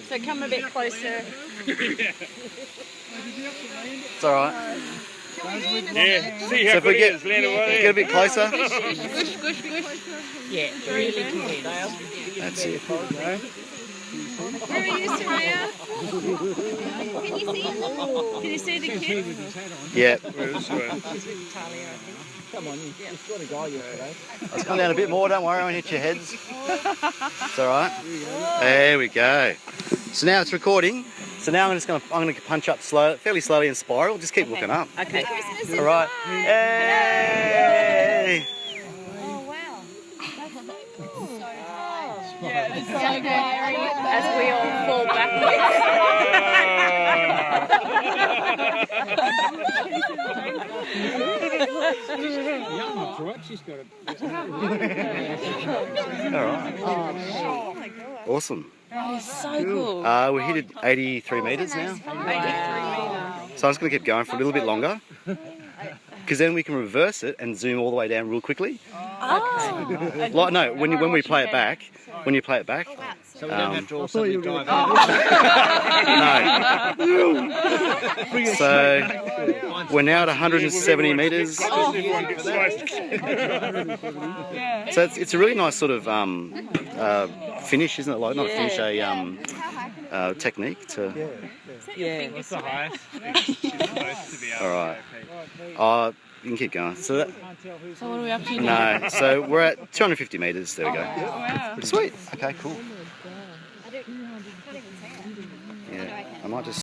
So come a bit closer. It's all right. Yeah, see how So if we good it get, is, land over get a there. bit closer. Yeah, really good. That's it. Where are you, Soraya? Can you see him? Can you see the kid? Yeah. This way. Let's come down a bit more. Don't worry, I won't hit your heads. It's all right. There we go. So now it's recording. So now I'm gonna punch up fairly slowly and spiral. Just keep looking up. Okay. All right. Hey! Oh, wow. That's so cool. Yeah, it's so scary as we all fall backwards. All right. Oh my god. Awesome. That is so cool. We hit 83 metres now. Wow. So I'm just going to keep going for a little bit longer. Because then we can reverse it and zoom all the way down real quickly. Oh. Like, no, when we play it back, So we don't have to also dive in. no. So we're now at 170 metres. Everyone gets sliced. So it's a really nice sort of finish, isn't it? Like not a finish, a technique to. Yeah. What's the highest? She's supposed to be All right. You can keep going. So that, So what are we up to now? no. So we're at 250 metres. There we go. Wow. Sweet. Okay. Cool. Yeah. I might just.